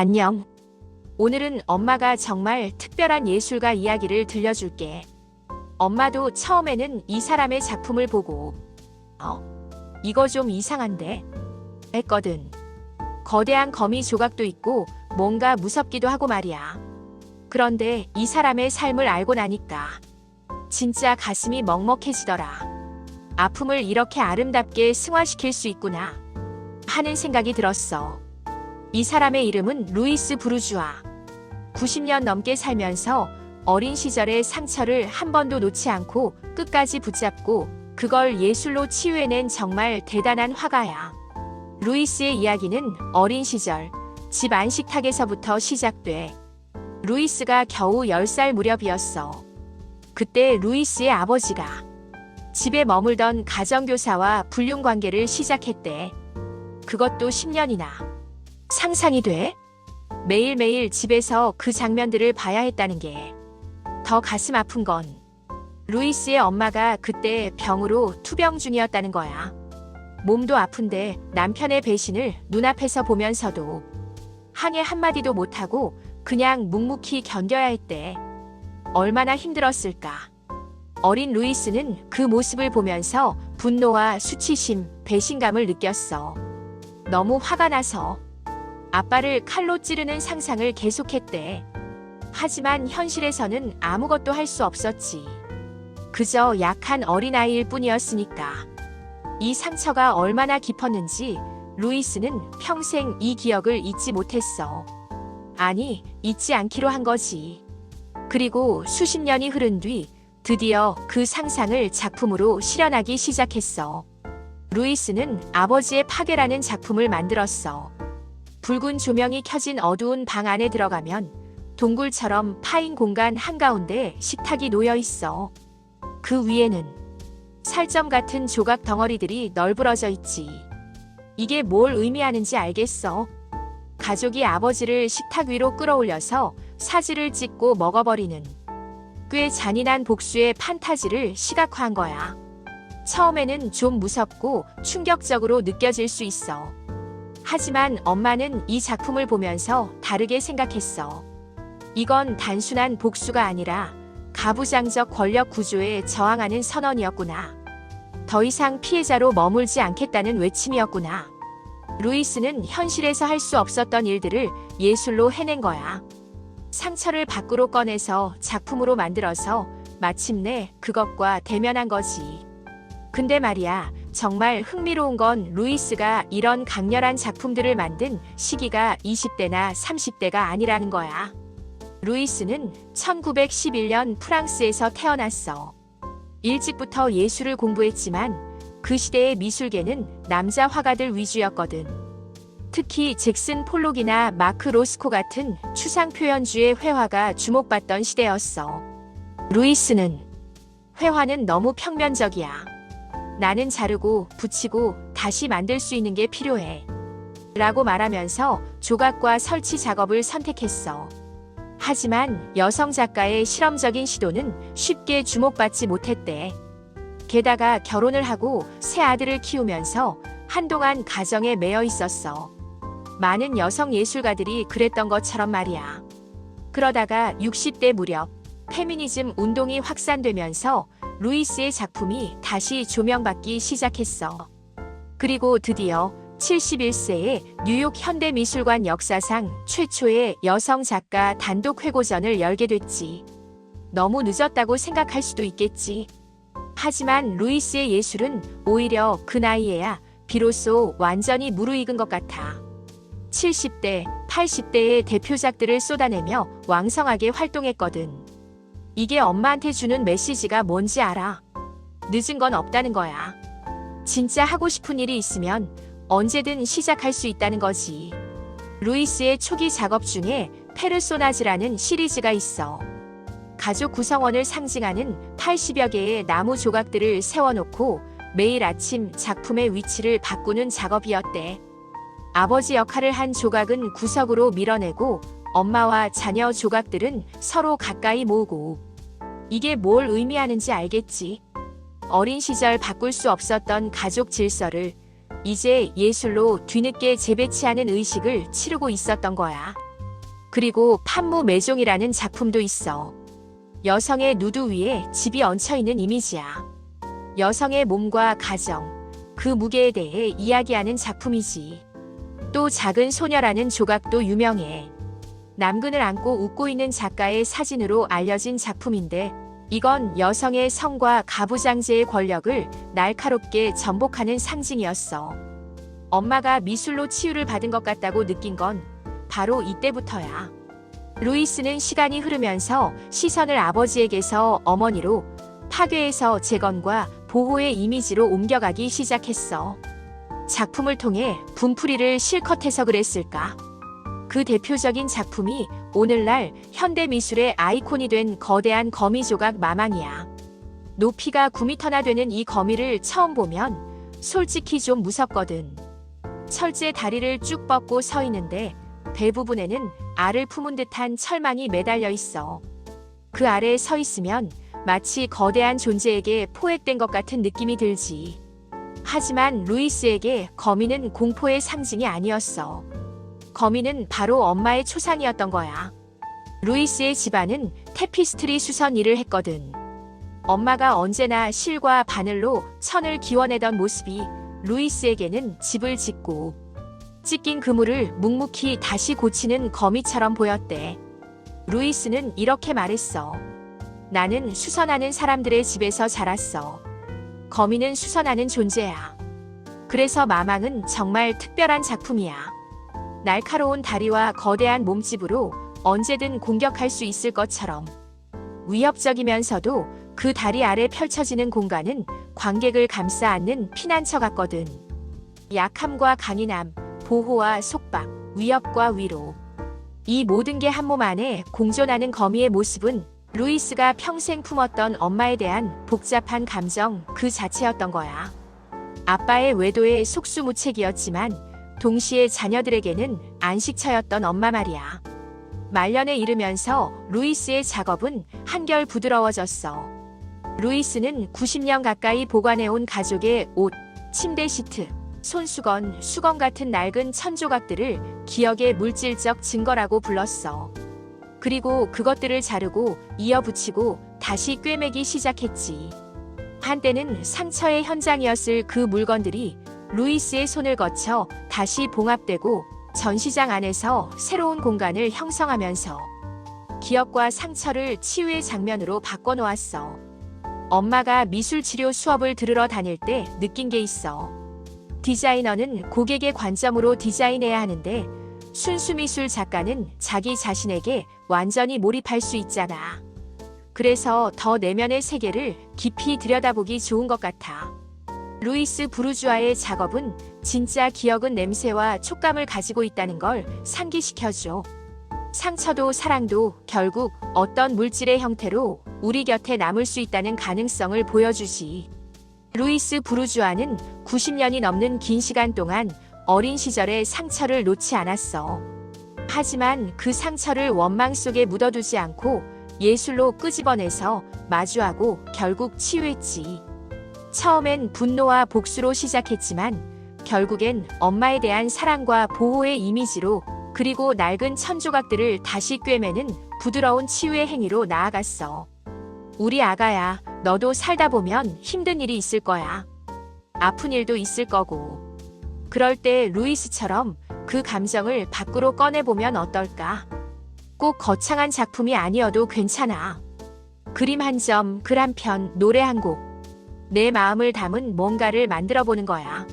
안녕. 오늘은 엄마가 정말 특별한 예술가 이야기를 들려줄게. 엄마도 처음에는 이 사람의 작품을 보고 이거 좀 이상한데? 했거든. 거대한 거미 조각도 있고 뭔가 무섭기도 하고 말이야. 그런데 이 사람의 삶을 알고 나니까 진짜 가슴이 먹먹해지더라. 아픔을 이렇게 아름답게 승화시킬 수 있구나 하는 생각이 들었어. 이 사람의 이름은 루이스 부르주아. 90년 넘게 살면서 어린 시절의 상처를 한 번도 놓지 않고 끝까지 붙잡고 그걸 예술로 치유해낸 정말 대단한 화가야. 루이스의 이야기는 어린 시절 집 안식탁에서부터 시작돼. 루이스가 겨우 10살 무렵이었어. 그때 루이스의 아버지가 집에 머물던 가정교사와 불륜관계를 시작했대. 그것도 10년이나. 상상이 돼? 매일매일 집에서 그 장면들을 봐야 했다는 게 더 가슴 아픈 건 루이스의 엄마가 그때 병으로 투병 중이었다는 거야. 몸도 아픈데 남편의 배신을 눈앞에서 보면서도 항해 한마디도 못하고 그냥 묵묵히 견뎌야 했대. 얼마나 힘들었을까. 어린 루이스는 그 모습을 보면서 분노와 수치심, 배신감을 느꼈어. 너무 화가 나서 아빠를 칼로 찌르는 상상을 계속했대. 하지만 현실에서는 아무것도 할 수 없었지. 그저 약한 어린아이일 뿐이었으니까. 이 상처가 얼마나 깊었는지 루이스는 평생 이 기억을 잊지 못했어. 아니, 잊지 않기로 한 거지. 그리고 수십 년이 흐른 뒤 드디어 그 상상을 작품으로 실현하기 시작했어. 루이스는 아버지의 파괴라는 작품을 만들었어. 붉은 조명이 켜진 어두운 방 안에 들어가면 동굴처럼 파인 공간 한가운데 식탁이 놓여 있어. 그 위에는 살점 같은 조각 덩어리들이 널브러져 있지. 이게 뭘 의미하는지 알겠어? 가족이 아버지를 식탁 위로 끌어올려서 사지를 찍고 먹어버리는 꽤 잔인한 복수의 판타지를 시각화한 거야. 처음에는 좀 무섭고 충격적으로 느껴질 수 있어. 하지만 엄마는 이 작품을 보면서 다르게 생각했어. 이건 단순한 복수가 아니라 가부장적 권력 구조에 저항하는 선언이었구나. 더 이상 피해자로 머물지 않겠다는 외침이었구나. 루이스는 현실에서 할 수 없었던 일들을 예술로 해낸 거야. 상처를 밖으로 꺼내서 작품으로 만들어서 마침내 그것과 대면한 거지. 근데 말이야, 정말 흥미로운 건 루이스가 이런 강렬한 작품들을 만든 시기가 20대나 30대가 아니라는 거야. 루이스는 1911년 프랑스에서 태어났어. 일찍부터 예술을 공부했지만 그 시대의 미술계는 남자 화가들 위주였거든. 특히 잭슨 폴록이나 마크 로스코 같은 추상 표현주의 회화가 주목받던 시대였어. 루이스는 회화는 너무 평면적이야. 나는 자르고 붙이고 다시 만들 수 있는 게 필요해. 라고 말하면서 조각과 설치 작업을 선택했어. 하지만 여성 작가의 실험적인 시도는 쉽게 주목받지 못했대. 게다가 결혼을 하고 새 아들을 키우면서 한동안 가정에 매여 있었어. 많은 여성 예술가들이 그랬던 것처럼 말이야. 그러다가 60대 무렵 페미니즘 운동이 확산되면서 루이스의 작품이 다시 조명받기 시작했어. 그리고 드디어 71세에 뉴욕 현대미술관 역사상 최초의 여성 작가 단독 회고전을 열게 됐지. 너무 늦었다고 생각할 수도 있겠지. 하지만 루이스의 예술은 오히려 그 나이에야 비로소 완전히 무르익은 것 같아. 70대, 80대의 대표작들을 쏟아내며 왕성하게 활동했거든. 이게 엄마한테 주는 메시지가 뭔지 알아? 늦은 건 없다는 거야. 진짜 하고 싶은 일이 있으면 언제든 시작할 수 있다는 거지. 루이스의 초기 작업 중에 페르소나즈라는 시리즈가 있어. 가족 구성원을 상징하는 80여 개의 나무 조각들을 세워놓고 매일 아침 작품의 위치를 바꾸는 작업이었대. 아버지 역할을 한 조각은 구석으로 밀어내고 엄마와 자녀 조각들은 서로 가까이 모으고. 이게 뭘 의미하는지 알겠지? 어린 시절 바꿀 수 없었던 가족 질서를 이제 예술로 뒤늦게 재배치하는 의식을 치르고 있었던 거야. 그리고 판무매종이라는 작품도 있어. 여성의 누드 위에 집이 얹혀있는 이미지야. 여성의 몸과 가정, 그 무게에 대해 이야기하는 작품이지. 또 작은 소녀라는 조각도 유명해. 남근을 안고 웃고 있는 작가의 사진으로 알려진 작품인데 이건 여성의 성과 가부장제의 권력을 날카롭게 전복하는 상징이었어. 엄마가 미술로 치유를 받은 것 같다고 느낀 건 바로 이때부터야. 루이스는 시간이 흐르면서 시선을 아버지에게서 어머니로, 파괴에서 재건과 보호의 이미지로 옮겨가기 시작했어. 작품을 통해 분풀이를 실컷 해석을 했을까? 그 대표적인 작품이 오늘날 현대미술의 아이콘이 된 거대한 거미 조각 마망이야. 높이가 9m나 되는 이 거미를 처음 보면 솔직히 좀 무섭거든. 철제 다리를 쭉 뻗고 서 있는데 배 부분에는 알을 품은 듯한 철망이 매달려 있어. 그 아래에 서 있으면 마치 거대한 존재에게 포획된 것 같은 느낌이 들지. 하지만 루이스에게 거미는 공포의 상징이 아니었어. 거미는 바로 엄마의 초상이었던 거야. 루이스의 집안은 테피스트리 수선 일을 했거든. 엄마가 언제나 실과 바늘로 천을 기워내던 모습이 루이스에게는 집을 짓고 찢긴 그물을 묵묵히 다시 고치는 거미처럼 보였대. 루이스는 이렇게 말했어. 나는 수선하는 사람들의 집에서 자랐어. 거미는 수선하는 존재야. 그래서 마망은 정말 특별한 작품이야. 날카로운 다리와 거대한 몸집으로 언제든 공격할 수 있을 것처럼 위협적이면서도 그 다리 아래 펼쳐지는 공간은 관객을 감싸 안는 피난처 같거든. 약함과 강인함, 보호와 속박, 위협과 위로. 이 모든 게 한 몸 안에 공존하는 거미의 모습은 루이스가 평생 품었던 엄마에 대한 복잡한 감정 그 자체였던 거야. 아빠의 외도의 속수무책이었지만 동시에 자녀들에게는 안식처였던 엄마 말이야. 말년에 이르면서 루이스의 작업은 한결 부드러워졌어. 루이스는 90년 가까이 보관해온 가족의 옷, 침대 시트, 손수건, 수건 같은 낡은 천조각들을 기억의 물질적 증거라고 불렀어. 그리고 그것들을 자르고 이어붙이고 다시 꿰매기 시작했지. 한때는 상처의 현장이었을 그 물건들이 루이스의 손을 거쳐 다시 봉합되고 전시장 안에서 새로운 공간을 형성하면서 기억과 상처를 치유의 장면으로 바꿔놓았어. 엄마가 미술치료 수업을 들으러 다닐 때 느낀 게 있어. 디자이너는 고객의 관점으로 디자인해야 하는데 순수미술 작가는 자기 자신에게 완전히 몰입할 수 있잖아. 그래서 더 내면의 세계를 깊이 들여다보기 좋은 것 같아. 루이스 부르주아의 작업은 진짜 기억은 냄새와 촉감을 가지고 있다는 걸 상기시켜줘. 상처도 사랑도 결국 어떤 물질의 형태로 우리 곁에 남을 수 있다는 가능성을 보여주지. 루이스 부르주아는 90년이 넘는 긴 시간 동안 어린 시절의 상처를 놓지 않았어. 하지만 그 상처를 원망 속에 묻어두지 않고 예술로 끄집어내서 마주하고 결국 치유했지. 처음엔 분노와 복수로 시작했지만 결국엔 엄마에 대한 사랑과 보호의 이미지로 그리고 낡은 천조각들을 다시 꿰매는 부드러운 치유의 행위로 나아갔어. 우리 아가야, 너도 살다 보면 힘든 일이 있을 거야. 아픈 일도 있을 거고. 그럴 때 루이스처럼 그 감정을 밖으로 꺼내보면 어떨까? 꼭 거창한 작품이 아니어도 괜찮아. 그림 한 점, 글 한 편, 노래 한 곡. 내 마음을 담은 뭔가를 만들어보는 거야.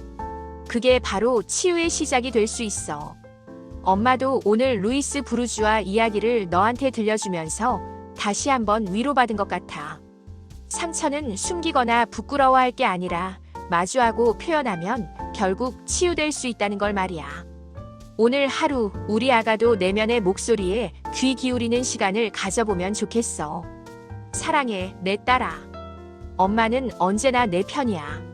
그게 바로 치유의 시작이 될 수 있어. 엄마도 오늘 루이스 부르주아 이야기를 너한테 들려주면서 다시 한번 위로받은 것 같아. 상처는 숨기거나 부끄러워할 게 아니라 마주하고 표현하면 결국 치유될 수 있다는 걸 말이야. 오늘 하루 우리 아가도 내면의 목소리에 귀 기울이는 시간을 가져보면 좋겠어. 사랑해, 내 딸아. 엄마는 언제나 내 편이야.